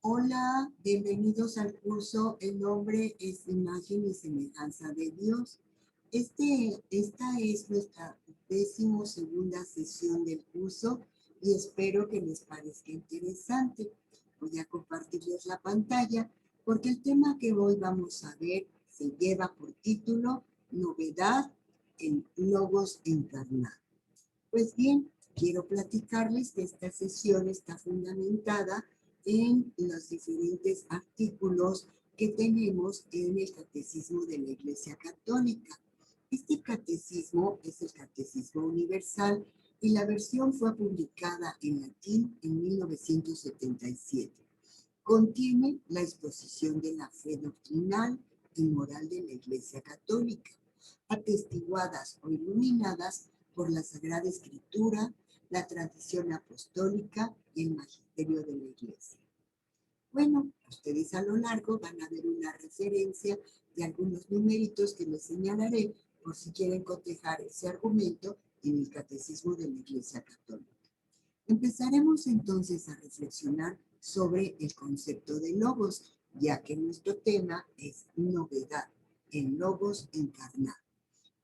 Hola, bienvenidos al curso El hombre es imagen y semejanza de Dios. Esta es nuestra 12ª sesión del curso y espero que les parezca interesante. Voy a compartirles la pantalla porque el tema que hoy vamos a ver se lleva por título Novedad en Logos Encarnado. Pues bien, quiero platicarles que esta sesión está fundamentada en los diferentes artículos que tenemos en el Catecismo de la Iglesia Católica. Este catecismo es el Catecismo Universal y la versión fue publicada en latín en 1977. Contiene la exposición de la fe doctrinal y moral de la Iglesia Católica, atestiguadas o iluminadas por la Sagrada Escritura, la tradición apostólica y el magisterio de la Iglesia. Bueno, ustedes a lo largo van a ver una referencia de algunos numeritos que les señalaré por si quieren cotejar ese argumento en el Catecismo de la Iglesia Católica. Empezaremos entonces a reflexionar sobre el concepto de logos, ya que nuestro tema es novedad, el logos encarnado.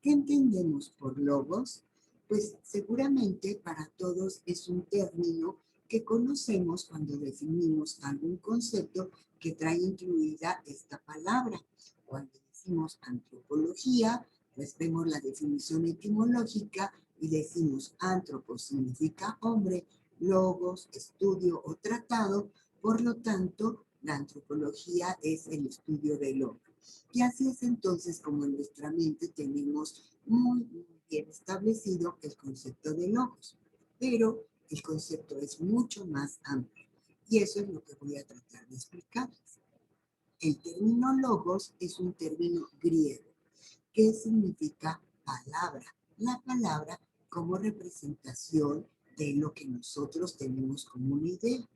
¿Qué entendemos por logos? Pues seguramente para todos es un término que conocemos cuando definimos algún concepto que trae incluida esta palabra. Cuando decimos antropología, pues vemos la definición etimológica y decimos antropo significa hombre, logos, estudio o tratado, por lo tanto, la antropología es el estudio del hombre. Y así es entonces como en nuestra mente tenemos muy bien establecido el concepto de logos. Pero el concepto es mucho más amplio y eso es lo que voy a tratar de explicarles. El término logos es un término griego que significa palabra. La palabra como representación de lo que nosotros tenemos como una idea,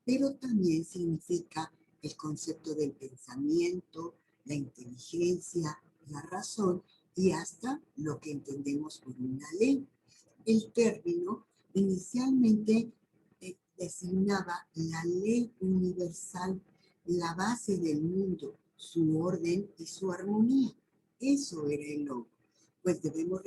pero también significa el concepto del pensamiento, la inteligencia, la razón y hasta lo que entendemos por una ley. El término inicialmente designaba la ley universal, la base del mundo, su orden y su armonía. Eso era el logo. Pues debemos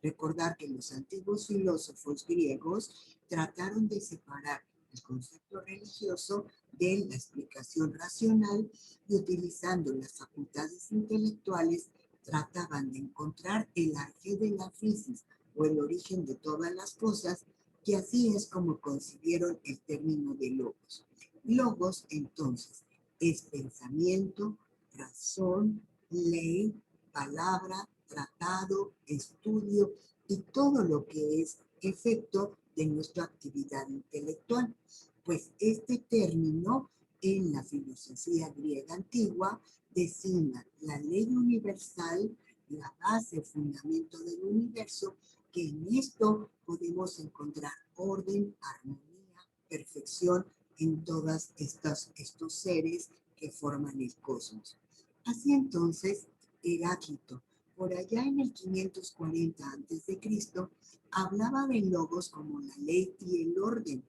recordar que los antiguos filósofos griegos trataron de separar el concepto religioso de la explicación racional y utilizando las facultades intelectuales trataban de encontrar el arjé de la fisis o el origen de todas las cosas, y así es como concibieron el término de logos. Logos, entonces, es pensamiento, razón, ley, palabra, tratado, estudio y todo lo que es efecto de nuestra actividad intelectual. Pues este término en la filosofía griega antigua designa la ley universal, la base, fundamento del universo, que en esto podemos encontrar orden, armonía, perfección en todos estos seres que forman el cosmos. Así entonces, Heráclito, por allá en el 540 a.C., hablaba de logos como la ley y el orden,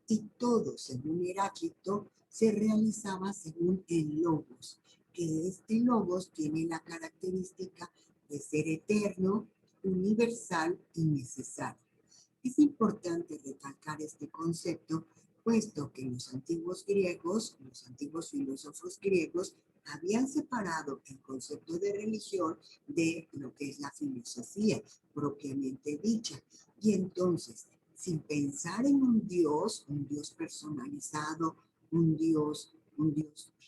y todo, según Heráclito, se realizaba según el logos, que este logos tiene la característica de ser eterno, universal y necesario. Es importante recalcar este concepto, puesto que los antiguos griegos, los antiguos filósofos griegos, habían separado el concepto de religión de lo que es la filosofía propiamente dicha. Y entonces, sin pensar en un Dios personalizado, un Dios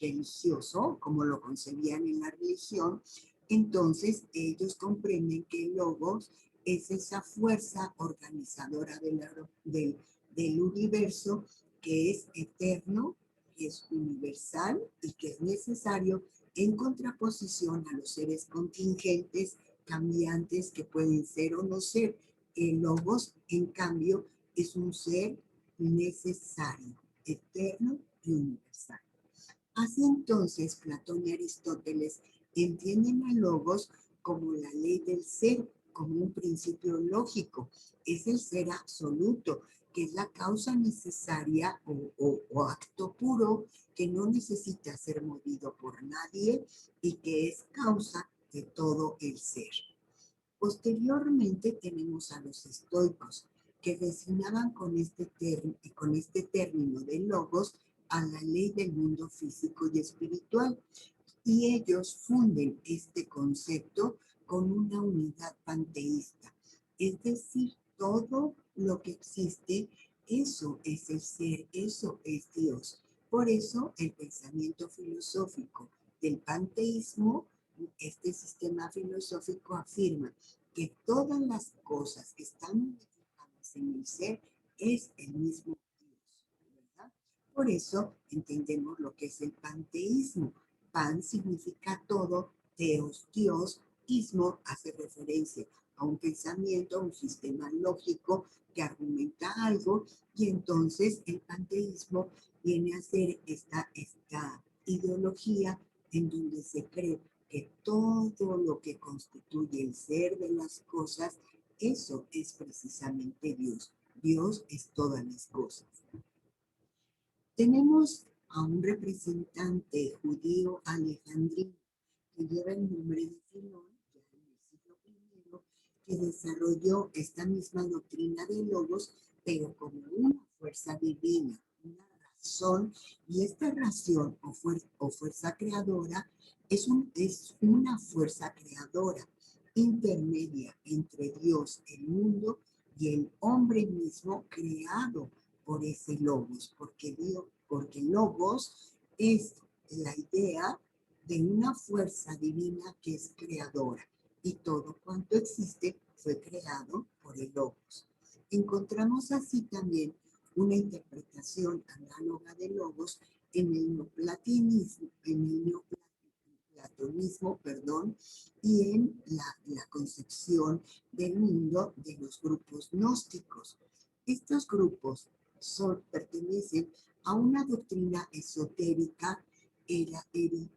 religioso, como lo concebían en la religión, entonces ellos comprenden que el logos es esa fuerza organizadora del universo que es eterno, que es universal y que es necesario en contraposición a los seres contingentes, cambiantes, que pueden ser o no ser. El logos, en cambio, es un ser necesario, eterno y universal. Así entonces, Platón y Aristóteles entienden a logos como la ley del ser, como un principio lógico. Es el ser absoluto que es la causa necesaria o acto puro que no necesita ser movido por nadie y que es causa de todo el ser. Posteriormente tenemos a los estoicos, que designaban con este término de logos a la ley del mundo físico y espiritual, y ellos funden este concepto con una unidad panteísta, es decir, todo lo que existe, eso es el ser, eso es Dios. Por eso el pensamiento filosófico del panteísmo, este sistema filosófico afirma que todas las cosas que están unificadas en el ser es el mismo Dios, ¿verdad? Por eso entendemos lo que es el panteísmo. Pan significa todo, teos, Dios, ismo hace referencia a un pensamiento, a un sistema lógico que argumenta algo, y entonces el panteísmo viene a ser esta ideología en donde se cree que todo lo que constituye el ser de las cosas, eso es precisamente Dios. Dios es todas las cosas. Tenemos a un representante judío alejandrino que lleva el nombre de Filón, ya en el siglo I, que desarrolló esta misma doctrina de logos, pero como una fuerza divina, una razón, y esta razón o fuerza creadora es una fuerza creadora intermedia entre Dios, el mundo, y el hombre mismo creado por ese logos, porque logos es la idea de una fuerza divina que es creadora, y todo cuanto existe fue creado por el logos. Encontramos así también una interpretación análoga de logos en el neoplatonismo, y en la concepción del mundo de los grupos gnósticos. Estos grupos pertenecen a una doctrina esotérica,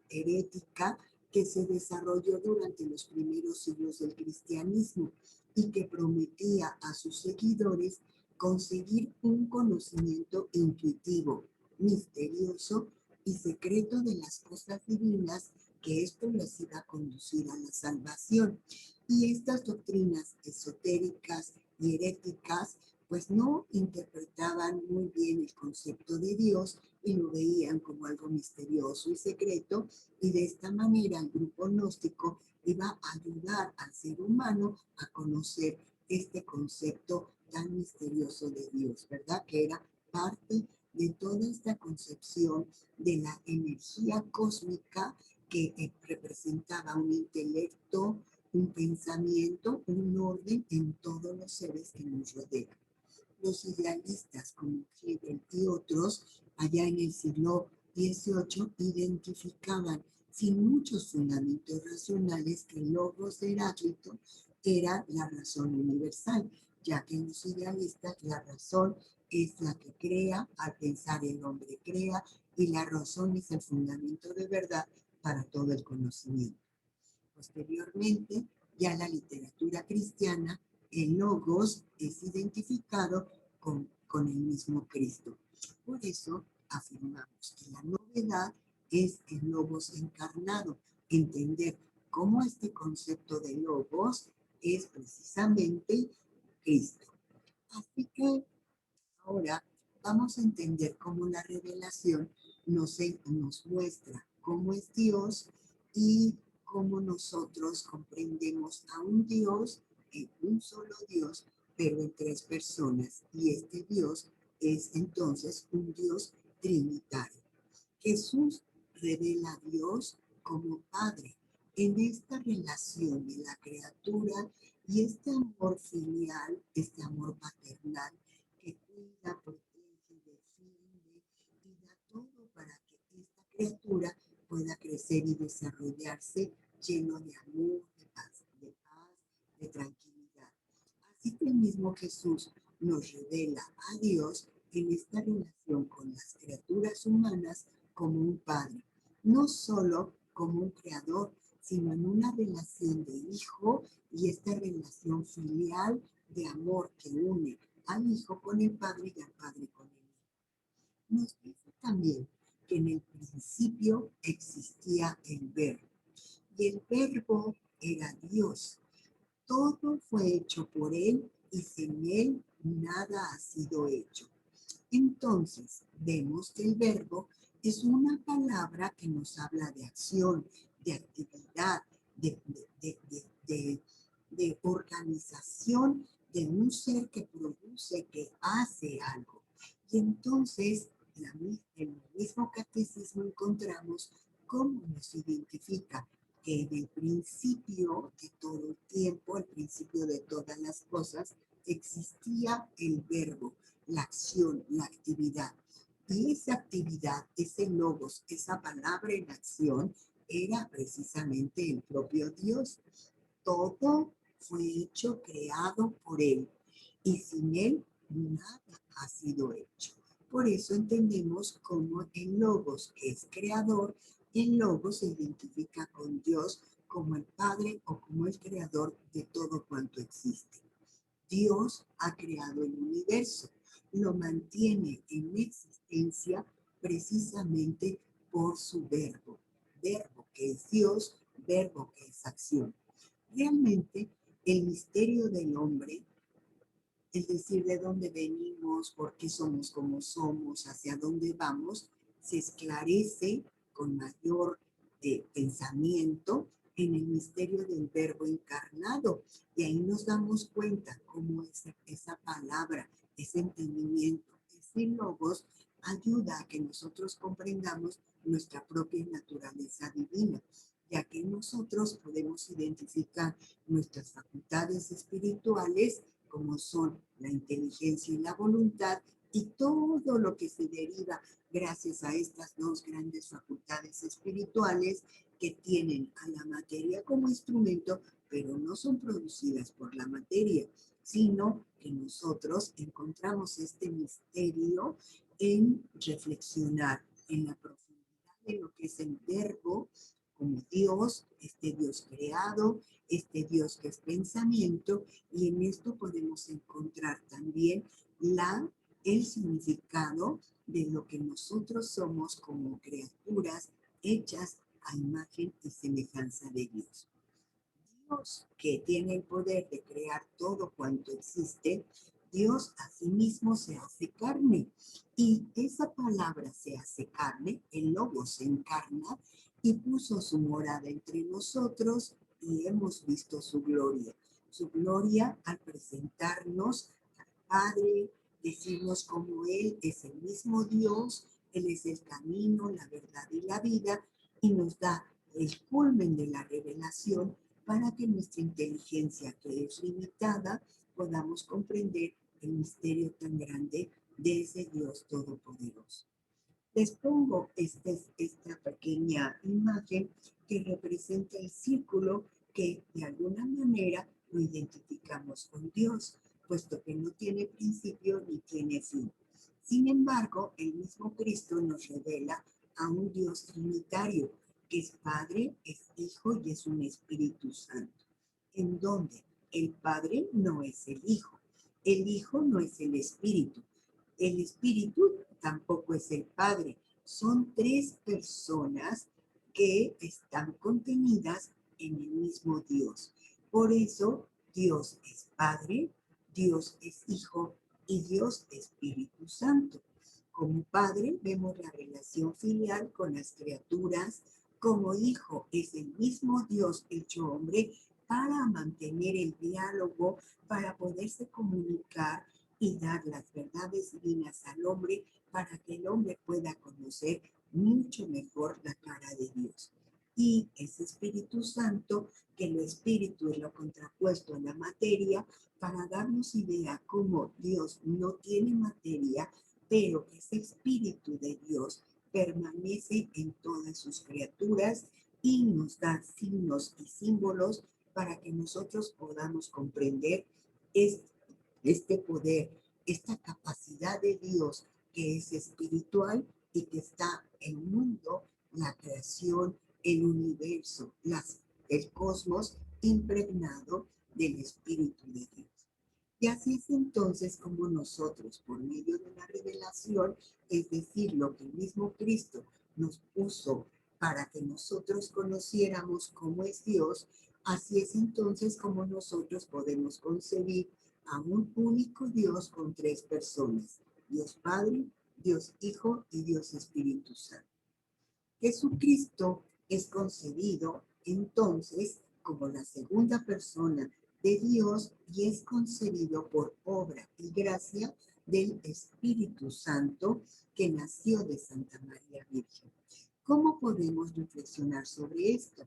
herética, que se desarrolló durante los primeros siglos del cristianismo y que prometía a sus seguidores conseguir un conocimiento intuitivo, misterioso y secreto de las cosas divinas, que esto les iba a conducir a la salvación. Y estas doctrinas esotéricas y heréticas pues no interpretaban muy bien el concepto de Dios y lo veían como algo misterioso y secreto, y de esta manera el grupo gnóstico iba a ayudar al ser humano a conocer este concepto tan misterioso de Dios, ¿verdad? Que era parte de toda esta concepción de la energía cósmica que representaba un intelecto, un pensamiento, un orden en todos los seres que nos rodean. Los idealistas como Hegel y otros, allá en el siglo XVIII, identificaban sin muchos fundamentos racionales que el logos de Heráclito era la razón universal, ya que en los idealistas la razón es la que crea, al pensar el hombre crea, y la razón es el fundamento de verdad para todo el conocimiento. Posteriormente, ya la literatura cristiana, el logos es identificado con el mismo Cristo. Por eso afirmamos que la novedad es el logos encarnado, entender cómo este concepto de logos es precisamente Cristo. Así que ahora vamos a entender cómo la revelación nos muestra cómo es Dios y cómo nosotros comprendemos a un Dios, un solo Dios, pero en tres personas. Y este Dios es entonces un Dios trinitario. Jesús revela a Dios como Padre en esta relación de la criatura, y este amor filial, este amor paternal que cuida, protege, defiende y da todo para que esta criatura pueda crecer y desarrollarse lleno de amor, de tranquilidad. Así que el mismo Jesús nos revela a Dios en esta relación con las criaturas humanas como un padre, no solo como un creador, sino en una relación de hijo, y esta relación filial de amor que une al Hijo con el Padre y al Padre con el Hijo. Nos dice también que en el principio existía el Verbo y el Verbo era Dios. Todo fue hecho por Él y sin Él nada ha sido hecho. Entonces, vemos que el verbo es una palabra que nos habla de acción, de actividad, de, de, de, de, de organización de un ser que produce, que hace algo. Y entonces, en el mismo catecismo encontramos cómo nos identifica que en el principio de todo el tiempo, el principio de todas las cosas, existía el verbo, la acción, la actividad. Y esa actividad, ese logos, esa palabra en acción, era precisamente el propio Dios. Todo fue hecho, creado por Él. Y sin Él, nada ha sido hecho. Por eso entendemos cómo el logos, que es creador, el logos se identifica con Dios como el Padre o como el creador de todo cuanto existe. Dios ha creado el universo, lo mantiene en existencia precisamente por su verbo, verbo que es Dios, verbo que es acción. Realmente el misterio del hombre, es decir, de dónde venimos, por qué somos como somos, hacia dónde vamos, se esclarece con mayor pensamiento en el misterio del verbo encarnado. Y ahí nos damos cuenta cómo esa palabra, ese entendimiento, ese logos, ayuda a que nosotros comprendamos nuestra propia naturaleza divina, ya que nosotros podemos identificar nuestras facultades espirituales como son la inteligencia y la voluntad, y todo lo que se deriva gracias a estas dos grandes facultades espirituales que tienen a la materia como instrumento, pero no son producidas por la materia, sino que nosotros encontramos este misterio en reflexionar en la profundidad de lo que es el verbo como Dios, este Dios creado, este Dios que es pensamiento, y en esto podemos encontrar también el significado de lo que nosotros somos como criaturas hechas a imagen y semejanza de Dios. Dios, que tiene el poder de crear todo cuanto existe, Dios asimismo se hace carne. Y esa palabra se hace carne, el lobo se encarna y puso su morada entre nosotros y hemos visto su gloria. Su gloria al presentarnos al Padre, decirnos como Él es el mismo Dios, Él es el camino, la verdad y la vida, y nos da el culmen de la revelación para que nuestra inteligencia, que es limitada, podamos comprender el misterio tan grande de ese Dios todopoderoso. Les pongo esta pequeña imagen que representa el círculo que de alguna manera lo identificamos con Dios, puesto que no tiene principio ni tiene fin. Sin embargo, el mismo Cristo nos revela a un Dios trinitario, que es Padre, es Hijo y es un Espíritu Santo, en donde el Padre no es el Hijo no es el Espíritu tampoco es el Padre. Son tres personas que están contenidas en el mismo Dios. Por eso Dios es Padre, Dios es Hijo y Dios es Espíritu Santo. Como Padre vemos la relación filial con las criaturas. Como Hijo es el mismo Dios hecho hombre para mantener el diálogo, para poderse comunicar y dar las verdades divinas al hombre para que el hombre pueda conocer mucho mejor la cara de Dios. Y ese Espíritu Santo, que lo espíritu es lo contrapuesto a la materia, para darnos idea cómo Dios no tiene materia, pero ese Espíritu de Dios permanece en todas sus criaturas y nos da signos y símbolos para que nosotros podamos comprender este poder, esta capacidad de Dios que es espiritual y que está el mundo, la creación, el universo, el cosmos impregnado del Espíritu de Dios. Y así es entonces como nosotros, por medio de la revelación, es decir, lo que el mismo Cristo nos puso para que nosotros conociéramos cómo es Dios, así es entonces como nosotros podemos concebir a un único Dios con tres personas: Dios Padre, Dios Hijo y Dios Espíritu Santo. Jesucristo es concebido entonces como la segunda persona de Dios y es concebido por obra y gracia del Espíritu Santo que nació de Santa María Virgen. ¿Cómo podemos reflexionar sobre esto?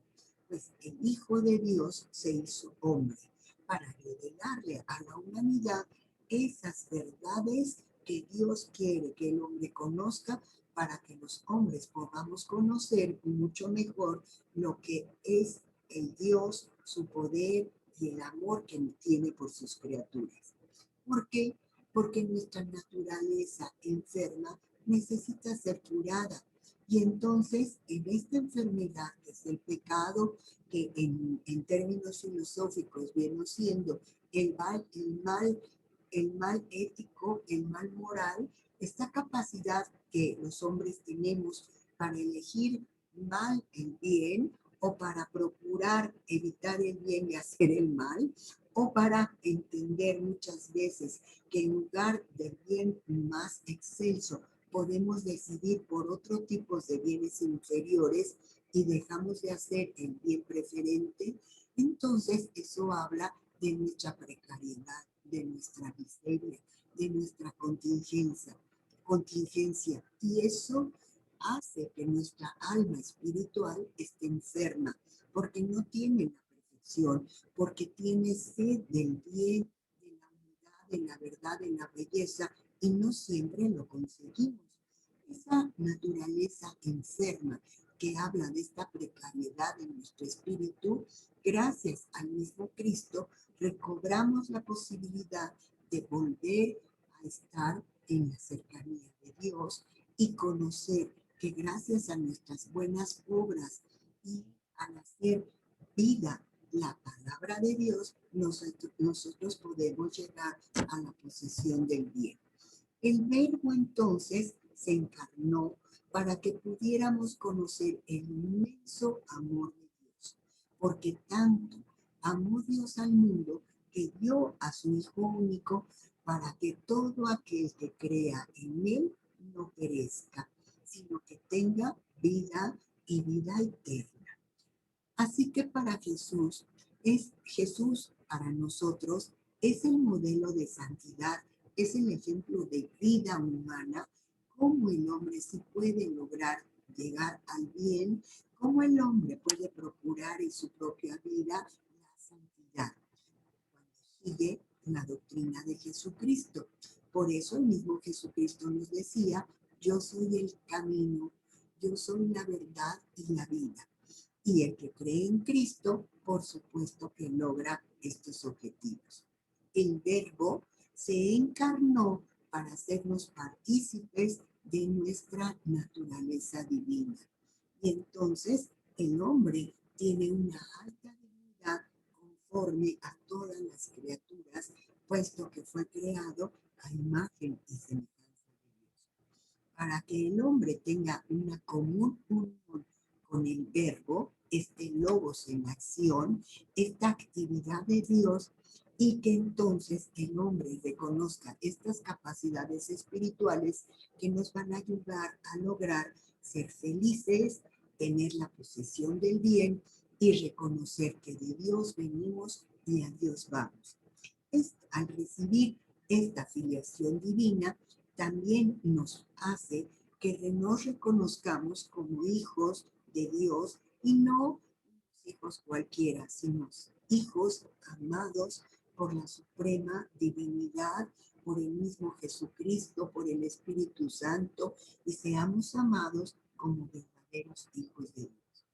Pues el Hijo de Dios se hizo hombre para revelarle a la humanidad esas verdades que Dios quiere que el hombre conozca, para que los hombres podamos conocer mucho mejor lo que es el Dios, su poder y el amor que tiene por sus criaturas. ¿Por qué? Porque nuestra naturaleza enferma necesita ser curada. Y entonces, en esta enfermedad, que es el pecado, que en términos filosóficos viene siendo el mal ético, el mal moral, esta capacidad que los hombres tenemos para elegir mal el bien o para procurar evitar el bien y hacer el mal, o para entender muchas veces que en lugar del bien más excelso podemos decidir por otro tipo de bienes inferiores y dejamos de hacer el bien preferente, entonces eso habla de nuestra precariedad, de nuestra miseria, de nuestra contingencia. Y eso hace que nuestra alma espiritual esté enferma, porque no tiene la perfección, porque tiene sed del bien, de la unidad, de la verdad, de la belleza, y no siempre lo conseguimos. Esa naturaleza enferma que habla de esta precariedad de nuestro espíritu, gracias al mismo Cristo, recobramos la posibilidad de volver a estar en la cercanía de Dios y conocer que gracias a nuestras buenas obras y al hacer vida la palabra de Dios, nosotros podemos llegar a la posesión del bien. El Verbo entonces se encarnó para que pudiéramos conocer el inmenso amor de Dios, porque tanto amó Dios al mundo que dio a su Hijo único para que todo aquel que crea en Él no perezca, sino que tenga vida y vida eterna. Así que para Jesús para nosotros es el modelo de santidad, es el ejemplo de vida humana, cómo el hombre sí puede lograr llegar al bien, cómo el hombre puede procurar en su propia vida la santidad cuando sigue la doctrina de Jesucristo. Por eso el mismo Jesucristo nos decía: yo soy el camino, yo soy la verdad y la vida. Y el que cree en Cristo, por supuesto que logra estos objetivos. El Verbo se encarnó para hacernos partícipes de nuestra naturaleza divina. Y entonces el hombre tiene una alta dignidad conforme a todas las criaturas, puesto que fue creado a imagen y semejanza de Dios. Para que el hombre tenga una común unión con el Verbo, este logos en acción, esta actividad de Dios, y que entonces el hombre reconozca estas capacidades espirituales que nos van a ayudar a lograr ser felices, tener la posesión del bien y reconocer que de Dios venimos y a Dios vamos. Al recibir esta filiación divina, también nos hace que nos reconozcamos como hijos de Dios y no hijos cualquiera, sino hijos amados por la suprema divinidad, por el mismo Jesucristo, por el Espíritu Santo, y seamos amados como verdaderos hijos de Dios.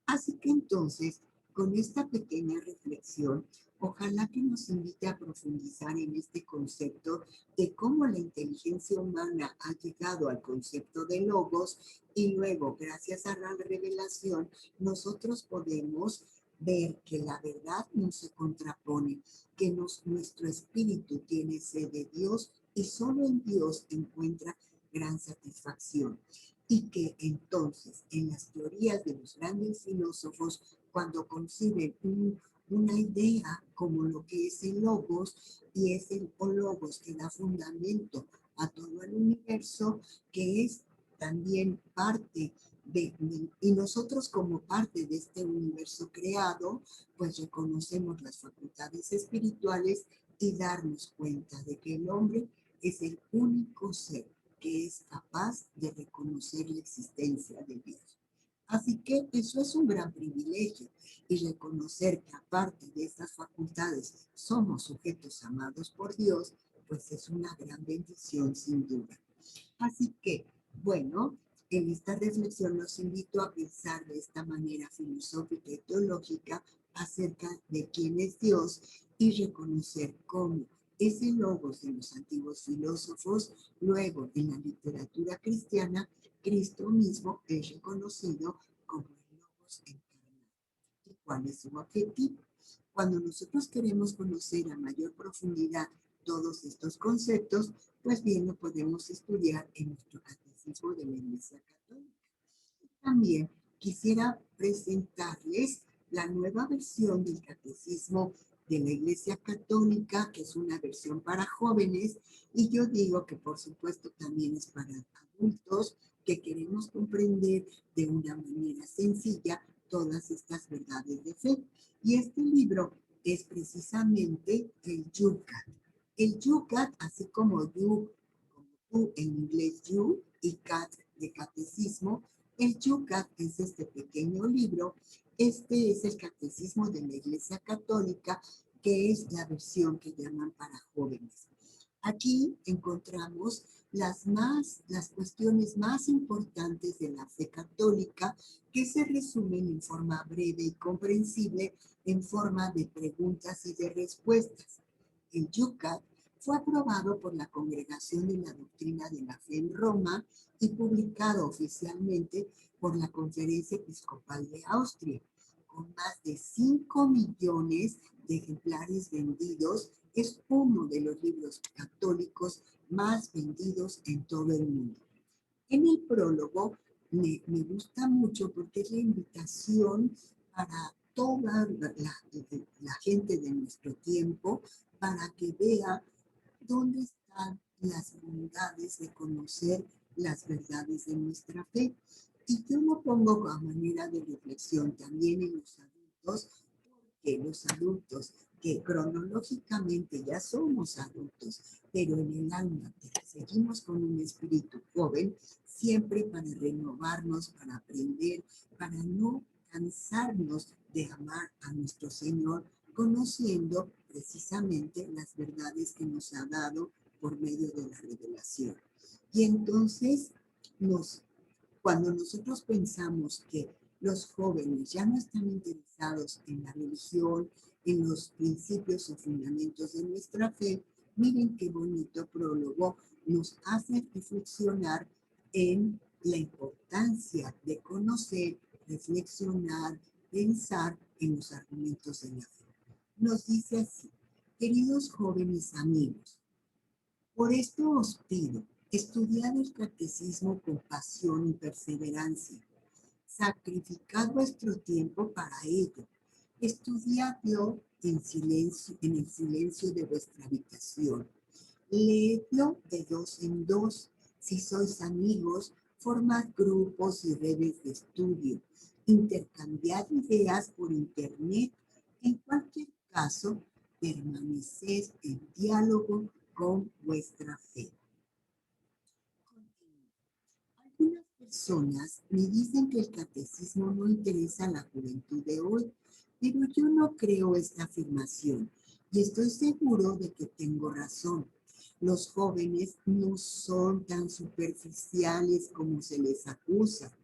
Así que entonces, con esta pequeña reflexión, ojalá que nos invite a profundizar en este concepto de cómo la inteligencia humana ha llegado al concepto de logos y luego, gracias a la revelación, nosotros podemos ver que la verdad no se contrapone, que nuestro espíritu tiene sed de Dios y solo en Dios encuentra gran satisfacción. Y que entonces en las teorías de los grandes filósofos, cuando conciben una idea como lo que es el logos, y es el logos que da fundamento a todo el universo, que es también parte y nosotros como parte de este universo creado, pues reconocemos las facultades espirituales y darnos cuenta de que el hombre es el único ser que es capaz de reconocer la existencia de Dios. Así que eso es un gran privilegio y reconocer que aparte de estas facultades somos sujetos amados por Dios, pues es una gran bendición sin duda. Así que, bueno, en esta reflexión los invito a pensar de esta manera filosófica y teológica acerca de quién es Dios y reconocer cómo ese logos de los antiguos filósofos, luego en la literatura cristiana, Cristo mismo es reconocido como el logos encarnado. ¿Y cuál es su objetivo? Cuando nosotros queremos conocer a mayor profundidad todos estos conceptos, pues bien lo podemos estudiar en nuestro catecismo de la Iglesia Católica. También quisiera presentarles la nueva versión del catecismo de la Iglesia Católica, que es una versión para jóvenes, y yo digo que por supuesto también es para adultos que queremos comprender de una manera sencilla todas estas verdades de fe. Y este libro es precisamente el Yucat. El Yucat, así como you, como tú en inglés you, y cat de catecismo, el Yucat es este pequeño libro. Este es el catecismo de la Iglesia Católica, que es la versión que llaman para jóvenes. Aquí encontramos las cuestiones más importantes de la fe católica que se resumen en forma breve y comprensible en forma de preguntas y de respuestas. El Yucat fue aprobado por la Congregación de la Doctrina de la Fe en Roma y publicado oficialmente por la Conferencia Episcopal de Austria. Con más de 5 millones de ejemplares vendidos, es uno de los libros católicos más vendidos en todo el mundo. En el prólogo me gusta mucho porque es la invitación para toda la gente de nuestro tiempo para que vea dónde están las bondades de conocer las verdades de nuestra fe. Y yo lo pongo a manera de reflexión también en los adultos, porque los adultos que cronológicamente ya somos adultos, pero en el alma seguimos con un espíritu joven, siempre para renovarnos, para aprender, para no cansarnos de amar a nuestro Señor, conociendo precisamente las verdades que nos ha dado por medio de la revelación. Y entonces, cuando nosotros pensamos que los jóvenes ya no están interesados en la religión, en los principios o fundamentos de nuestra fe, miren qué bonito prólogo nos hace reflexionar en la importancia de conocer, reflexionar, pensar en los argumentos de la fe. Nos dice así: queridos jóvenes amigos, por esto os pido, estudiad el catecismo con pasión y perseverancia. Sacrificad vuestro tiempo para ello. Estudiadlo en el silencio de vuestra habitación. Leedlo de dos en dos. Si sois amigos, formad grupos y redes de estudio. Intercambiad ideas por internet. En cualquier caso, permaneced en diálogo con vuestra fe. Algunas personas me dicen que el catecismo no interesa a la juventud de hoy, pero yo no creo esta afirmación y estoy seguro de que tengo razón. Los jóvenes no son tan superficiales como se les acusa.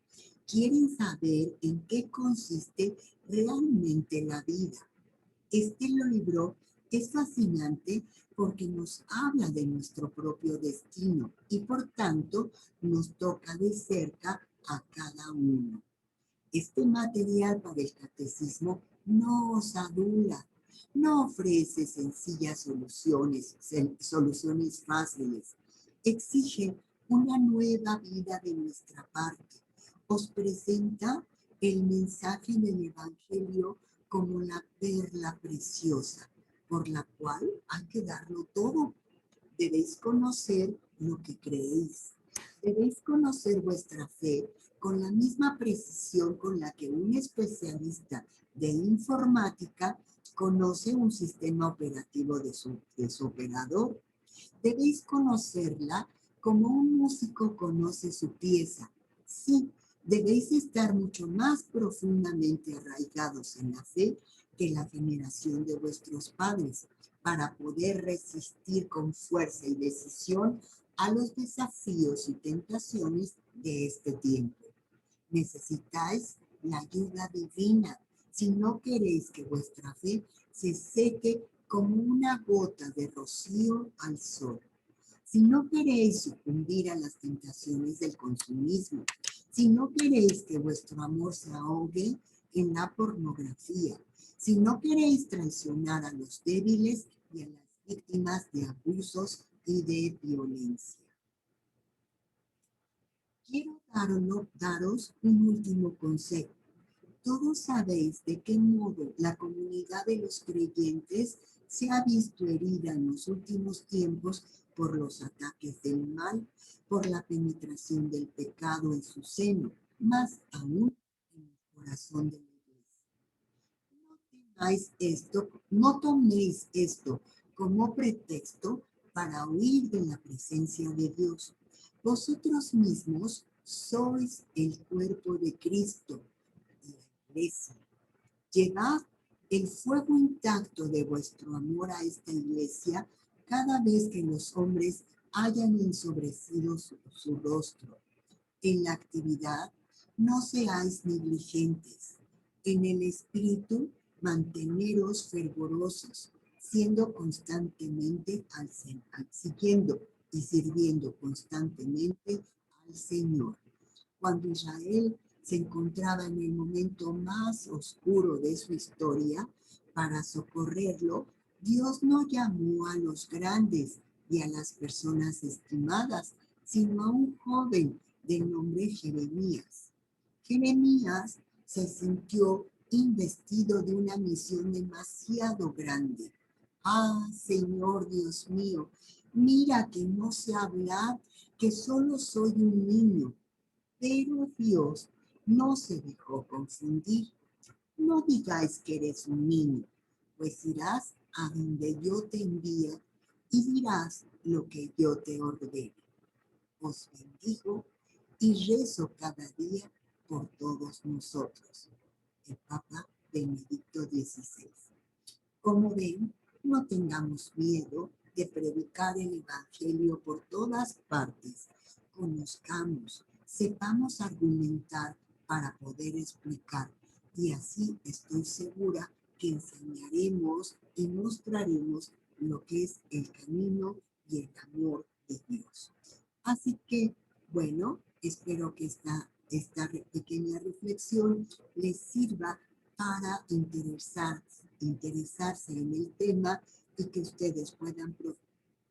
Quieren saber en qué consiste realmente la vida. Este libro es fascinante porque nos habla de nuestro propio destino y por tanto nos toca de cerca a cada uno. Este material para el catecismo no os adula, no ofrece sencillas soluciones fáciles, exige una nueva vida de nuestra parte. Os presenta el mensaje del Evangelio como la perla preciosa, por la cual hay que darlo todo. Debéis conocer lo que creéis. Debéis conocer vuestra fe con la misma precisión con la que un especialista de informática conoce un sistema operativo de su operador. Debéis conocerla como un músico conoce su pieza. Sí, debéis estar mucho más profundamente arraigados en la fe que la generación de vuestros padres para poder resistir con fuerza y decisión a los desafíos y tentaciones de este tiempo. Necesitáis la ayuda divina si no queréis que vuestra fe se seque como una gota de rocío al sol. Si no queréis sucumbir a las tentaciones del consumismo, si no queréis que vuestro amor se ahogue en la pornografía, si no queréis traicionar a los débiles y a las víctimas de abusos y de violencia. Quiero daros un último consejo. Todos sabéis de qué modo la comunidad de los creyentes se ha visto herida en los últimos tiempos por los ataques del mal, por la penetración del pecado en su seno, más aún en el corazón de la iglesia. No toméis esto como pretexto para huir de la presencia de Dios. Vosotros mismos sois el cuerpo de Cristo, la iglesia. Llevad el fuego intacto de vuestro amor a esta iglesia cada vez que los hombres hayan ensobrecido su rostro. En la actividad no seáis negligentes. En el espíritu manteneros fervorosos, siendo constantemente siguiendo y sirviendo constantemente al Señor. Cuando Israel se encontraba en el momento más oscuro de su historia, para socorrerlo, Dios no llamó a los grandes y a las personas estimadas, sino a un joven de nombre Jeremías. Jeremías se sintió investido de una misión demasiado grande. Ah, Señor Dios mío, mira que no sé hablar, que solo soy un niño. Pero Dios no se dejó confundir. No digáis que eres un niño, pues irás a donde yo te envíe y dirás lo que yo te ordene. Os bendigo y rezo cada día por todos nosotros. El Papa Benedicto XVI. Como ven, no tengamos miedo de predicar el Evangelio por todas partes. Conozcamos, sepamos argumentar para poder explicar. Y así estoy segura que enseñaremos y mostraremos lo que es el camino y el amor de Dios. Así que, bueno, espero que esta pequeña reflexión les sirva para interesarse en el tema y que ustedes puedan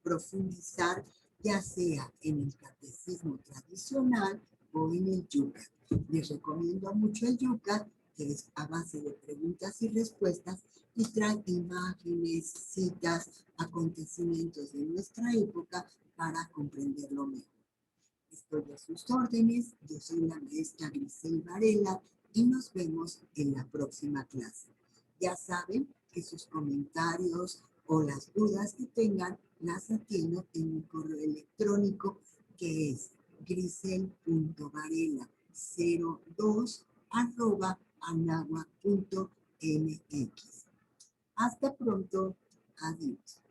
profundizar, ya sea en el catecismo tradicional o en el yucat. Les recomiendo mucho el yucat, que es a base de preguntas y respuestas y trae imágenes, citas, acontecimientos de nuestra época para comprenderlo mejor. Estoy a sus órdenes, yo soy la maestra Grisel Varela y nos vemos en la próxima clase. Ya saben que sus comentarios o las dudas que tengan las atiendo en mi correo electrónico, que es grisel.varela02@anagua.mx. Hasta pronto. Adiós.